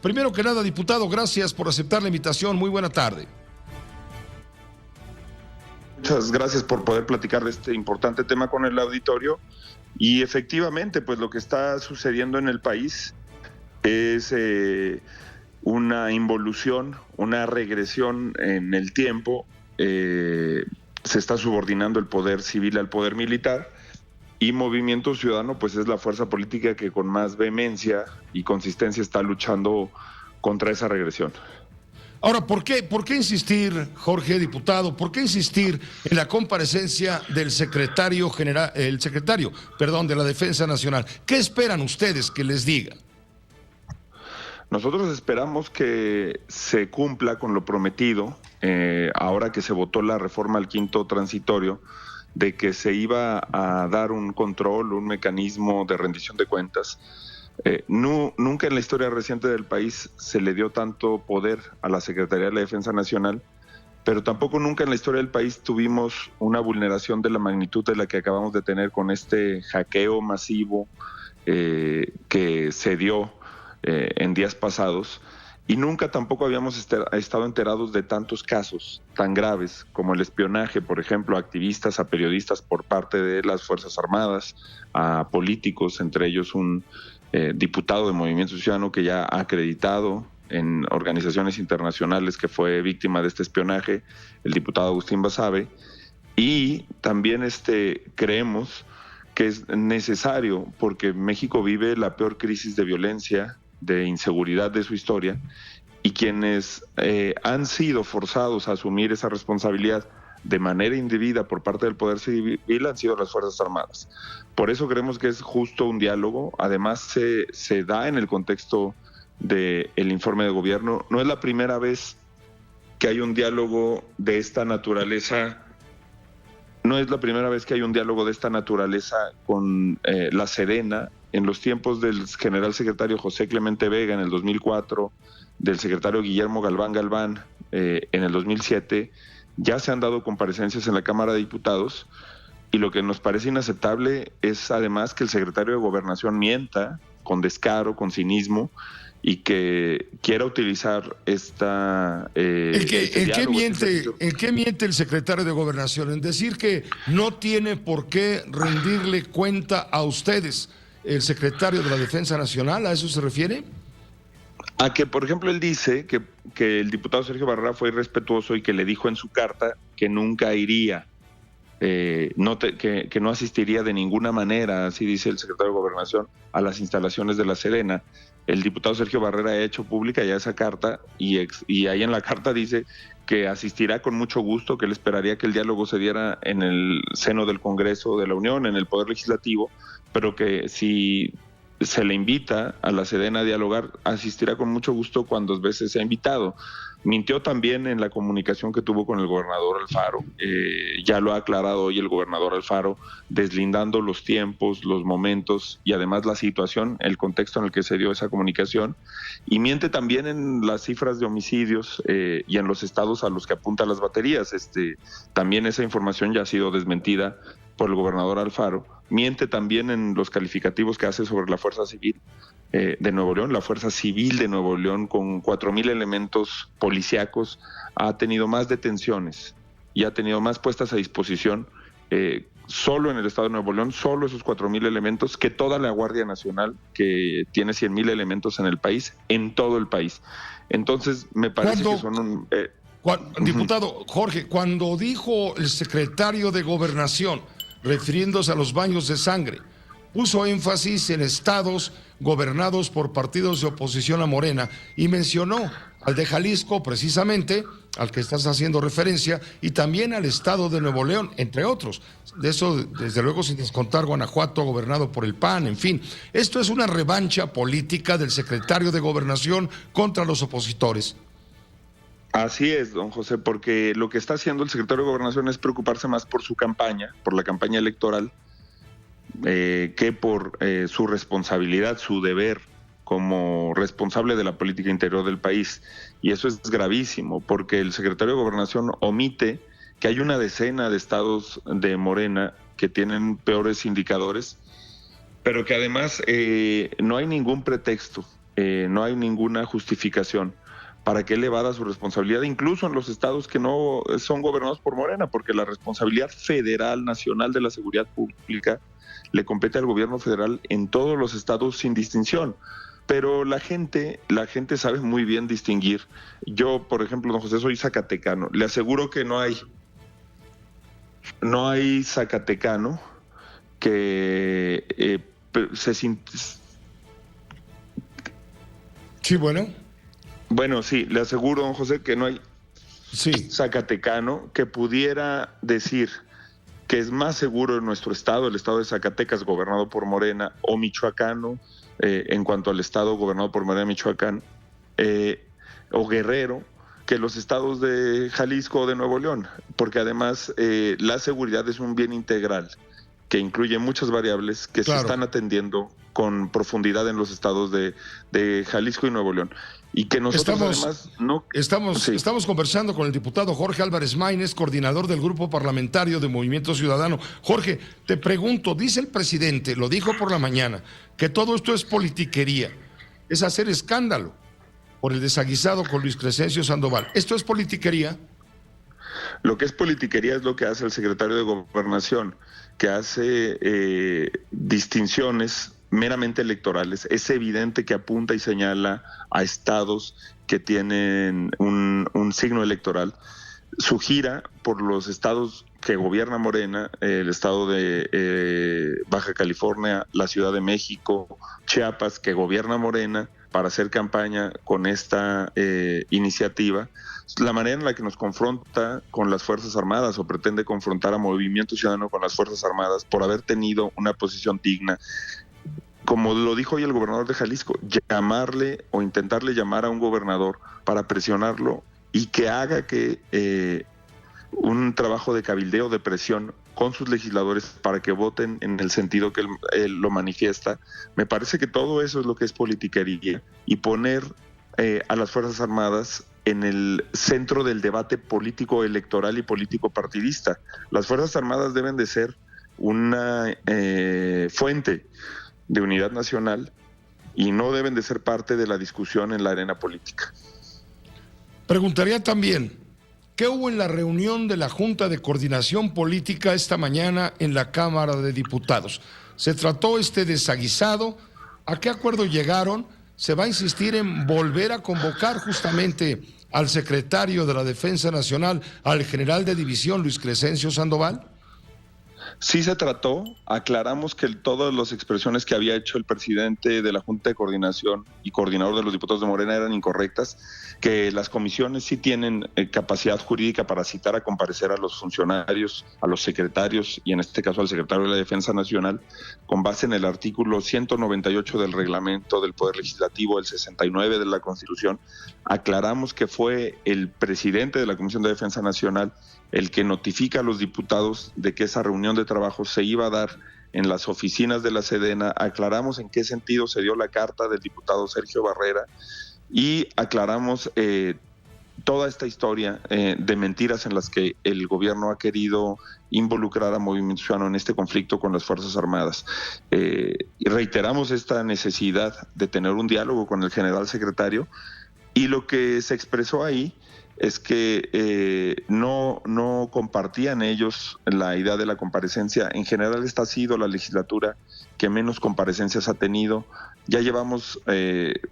Primero que nada, diputado, gracias por aceptar la invitación. Muy buena tarde. Muchas gracias por poder platicar de este importante tema con el auditorio. Y efectivamente, pues lo que está sucediendo en el país es una involución, una regresión en el tiempo. Se está subordinando el poder civil al poder militar, y Movimiento Ciudadano pues es la fuerza política que con más vehemencia y consistencia está luchando contra esa regresión. Ahora, ¿por qué insistir, Jorge, diputado? ¿Por qué insistir en la comparecencia del secretario de la Defensa Nacional? ¿Qué esperan ustedes que les diga? Nosotros esperamos que se cumpla con lo prometido, ahora que se votó la reforma al quinto transitorio, de que se iba a dar un control, un mecanismo de rendición de cuentas. Nunca en la historia reciente del país se le dio tanto poder a la Secretaría de la Defensa Nacional, pero tampoco nunca en la historia del país tuvimos una vulneración de la magnitud de la que acabamos de tener con este hackeo masivo que se dio en días pasados, y nunca tampoco habíamos estado enterados de tantos casos tan graves como el espionaje, por ejemplo, a activistas, a periodistas por parte de las Fuerzas Armadas, a políticos, entre ellos un diputado de Movimiento Ciudadano que ya ha acreditado en organizaciones internacionales que fue víctima de este espionaje, el diputado Agustín Basabe. Y también creemos que es necesario, porque México vive la peor crisis de violencia, de inseguridad de su historia, y quienes han sido forzados a asumir esa responsabilidad de manera indebida por parte del Poder Civil han sido las Fuerzas Armadas. Por eso creemos que es justo un diálogo. Además, se da en el contexto del informe de gobierno. No es la primera vez que hay un diálogo de esta naturaleza. No es la primera vez que hay un diálogo de esta naturaleza con la Sedena. En los tiempos del general secretario José Clemente Vega en el 2004, del secretario Guillermo Galván en el 2007, ya se han dado comparecencias en la Cámara de Diputados, y lo que nos parece inaceptable es además que el secretario de Gobernación mienta con descaro, con cinismo, y que quiera utilizar ¿En qué miente el secretario de Gobernación? En decir que no tiene por qué rendirle cuenta a ustedes, el secretario de la Defensa Nacional. ¿A eso se refiere? A que, por ejemplo, él dice que el diputado Sergio Barrera fue irrespetuoso y que le dijo en su carta que nunca iría, que no asistiría de ninguna manera, así dice el secretario de Gobernación, a las instalaciones de la Sedena. El diputado Sergio Barrera ha hecho pública ya esa carta, y ahí en la carta dice que asistirá con mucho gusto, que él esperaría que el diálogo se diera en el seno del Congreso de la Unión, en el Poder Legislativo, pero que si se le invita a la Sedena a dialogar, asistirá con mucho gusto cuantas veces sea invitado. Mintió también en la comunicación que tuvo con el gobernador Alfaro. Ya lo ha aclarado hoy el gobernador Alfaro, deslindando los tiempos, los momentos y además la situación, el contexto en el que se dio esa comunicación. Y miente también en las cifras de homicidios y en los estados a los que apuntan las baterías. También esa información ya ha sido desmentida por el gobernador Alfaro. Miente también en los calificativos que hace sobre la Fuerza Civil de Nuevo León. La Fuerza Civil de Nuevo León, con 4,000 elementos policíacos, ha tenido más detenciones y ha tenido más puestas a disposición solo en el estado de Nuevo León, solo esos 4,000 elementos, que toda la Guardia Nacional, que tiene 100,000 elementos en el país, en todo el país. Entonces, me parece que son Diputado Jorge, cuando dijo el secretario de Gobernación, refiriéndose a los baños de sangre, puso énfasis en estados gobernados por partidos de oposición a Morena y mencionó al de Jalisco, precisamente, al que estás haciendo referencia, y también al estado de Nuevo León, entre otros. De eso, desde luego, sin descontar Guanajuato, gobernado por el PAN, en fin. Esto es una revancha política del secretario de Gobernación contra los opositores. Así es, don José, porque lo que está haciendo el secretario de Gobernación es preocuparse más por su campaña, por la campaña electoral, que por su responsabilidad, su deber como responsable de la política interior del país. Y eso es gravísimo, porque el secretario de Gobernación omite que hay una decena de estados de Morena que tienen peores indicadores, pero que además no hay ningún pretexto no hay ninguna justificación para que él evada su responsabilidad, incluso en los estados que no son gobernados por Morena, porque la responsabilidad federal, nacional de la seguridad pública le compete al gobierno federal en todos los estados sin distinción. Pero la gente sabe muy bien distinguir. Yo, por ejemplo, don José, soy zacatecano. Le aseguro que no hay zacatecano que se siente... Sí, bueno. Bueno, sí, le aseguro, don José, que no hay Sí. zacatecano que pudiera decir que es más seguro en nuestro estado, el estado de Zacatecas, gobernado por Morena, o michoacano, en cuanto al estado gobernado por Morena, Michoacán, o Guerrero, que los estados de Jalisco o de Nuevo León, porque además la seguridad es un bien integral que incluye muchas variables que se están atendiendo con profundidad en los estados de Jalisco y Nuevo León. Y que nosotros además no... Estamos conversando con el diputado Jorge Álvarez Maínez, coordinador del Grupo Parlamentario de Movimiento Ciudadano. Jorge, te pregunto, dice el presidente, lo dijo por la mañana, que todo esto es politiquería, es hacer escándalo por el desaguisado con Luis Crescencio Sandoval. ¿Esto es politiquería? Lo que es politiquería es lo que hace el secretario de Gobernación, que hace distinciones meramente electorales. Es evidente que apunta y señala a estados que tienen un signo electoral. Su gira por los estados que gobierna Morena, el estado de Baja California, la Ciudad de México, Chiapas, que gobierna Morena, para hacer campaña con esta iniciativa, la manera en la que nos confronta con las Fuerzas Armadas o pretende confrontar a Movimiento Ciudadano con las Fuerzas Armadas por haber tenido una posición digna. Como lo dijo hoy el gobernador de Jalisco, llamarle o intentarle llamar a un gobernador para presionarlo y que haga que un trabajo de cabildeo, de presión con sus legisladores para que voten en el sentido que él lo manifiesta. Me parece que todo eso es lo que es politiquería y poner a las Fuerzas Armadas en el centro del debate político electoral y político partidista. Las Fuerzas Armadas deben de ser una fuente de unidad nacional y no deben de ser parte de la discusión en la arena política. Preguntaría también, ¿qué hubo en la reunión de la Junta de Coordinación Política esta mañana en la Cámara de Diputados? ¿Se trató este desaguisado? ¿A qué acuerdo llegaron? ¿Se va a insistir en volver a convocar justamente al secretario de la Defensa Nacional, al general de división Luis Crescencio Sandoval? Sí se trató, aclaramos que todas las expresiones que había hecho el presidente de la Junta de Coordinación y coordinador de los diputados de Morena eran incorrectas, que las comisiones sí tienen capacidad jurídica para citar a comparecer a los funcionarios, a los secretarios y en este caso al secretario de la Defensa Nacional, con base en el artículo 198 del reglamento del Poder Legislativo, el 69 de la Constitución. Aclaramos que fue el presidente de la Comisión de Defensa Nacional el que notifica a los diputados de que esa reunión de trabajo se iba a dar en las oficinas de la Sedena. Aclaramos en qué sentido se dio la carta del diputado Sergio Barrera y aclaramos toda esta historia de mentiras en las que el gobierno ha querido involucrar a Movimiento Ciudadano en este conflicto con las Fuerzas Armadas. Y reiteramos esta necesidad de tener un diálogo con el general secretario y lo que se expresó ahí es que no compartían ellos la idea de la comparecencia. En general esta ha sido la legislatura que menos comparecencias ha tenido. Ya llevamos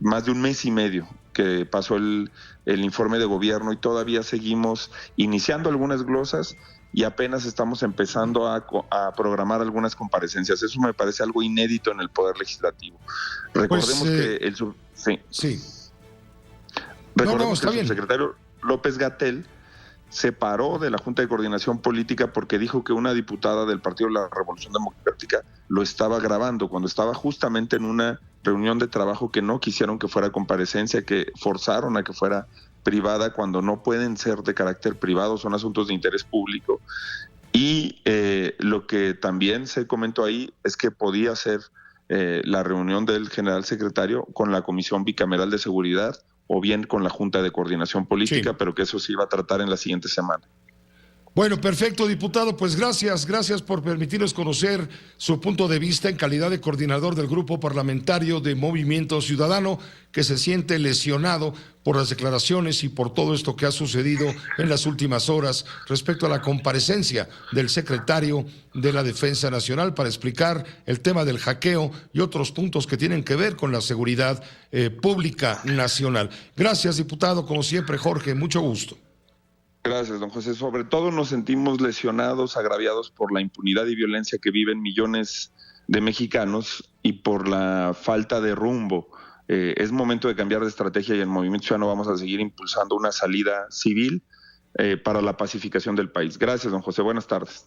más de un mes y medio que pasó el informe de gobierno y todavía seguimos iniciando algunas glosas y apenas estamos empezando a programar algunas comparecencias. Eso me parece algo inédito en el Poder Legislativo. Recordemos que el subsecretario López-Gatell se paró de la Junta de Coordinación Política porque dijo que una diputada del Partido de la Revolución Democrática lo estaba grabando cuando estaba justamente en una reunión de trabajo que no quisieron que fuera comparecencia, que forzaron a que fuera privada cuando no pueden ser de carácter privado, son asuntos de interés público. Y lo que también se comentó ahí es que podía ser la reunión del general secretario con la Comisión Bicameral de Seguridad o bien con la Junta de Coordinación Política, sí, pero que eso se iba a tratar en la siguiente semana. Bueno, perfecto, diputado. Pues gracias por permitirnos conocer su punto de vista en calidad de coordinador del Grupo Parlamentario de Movimiento Ciudadano, que se siente lesionado por las declaraciones y por todo esto que ha sucedido en las últimas horas respecto a la comparecencia del secretario de la Defensa Nacional para explicar el tema del hackeo y otros puntos que tienen que ver con la seguridad pública nacional. Gracias, diputado. Como siempre, Jorge, mucho gusto. Gracias, don José. Sobre todo nos sentimos lesionados, agraviados por la impunidad y violencia que viven millones de mexicanos y por la falta de rumbo. Es momento de cambiar de estrategia y en Movimiento Ciudadano vamos a seguir impulsando una salida civil para la pacificación del país. Gracias, don José. Buenas tardes.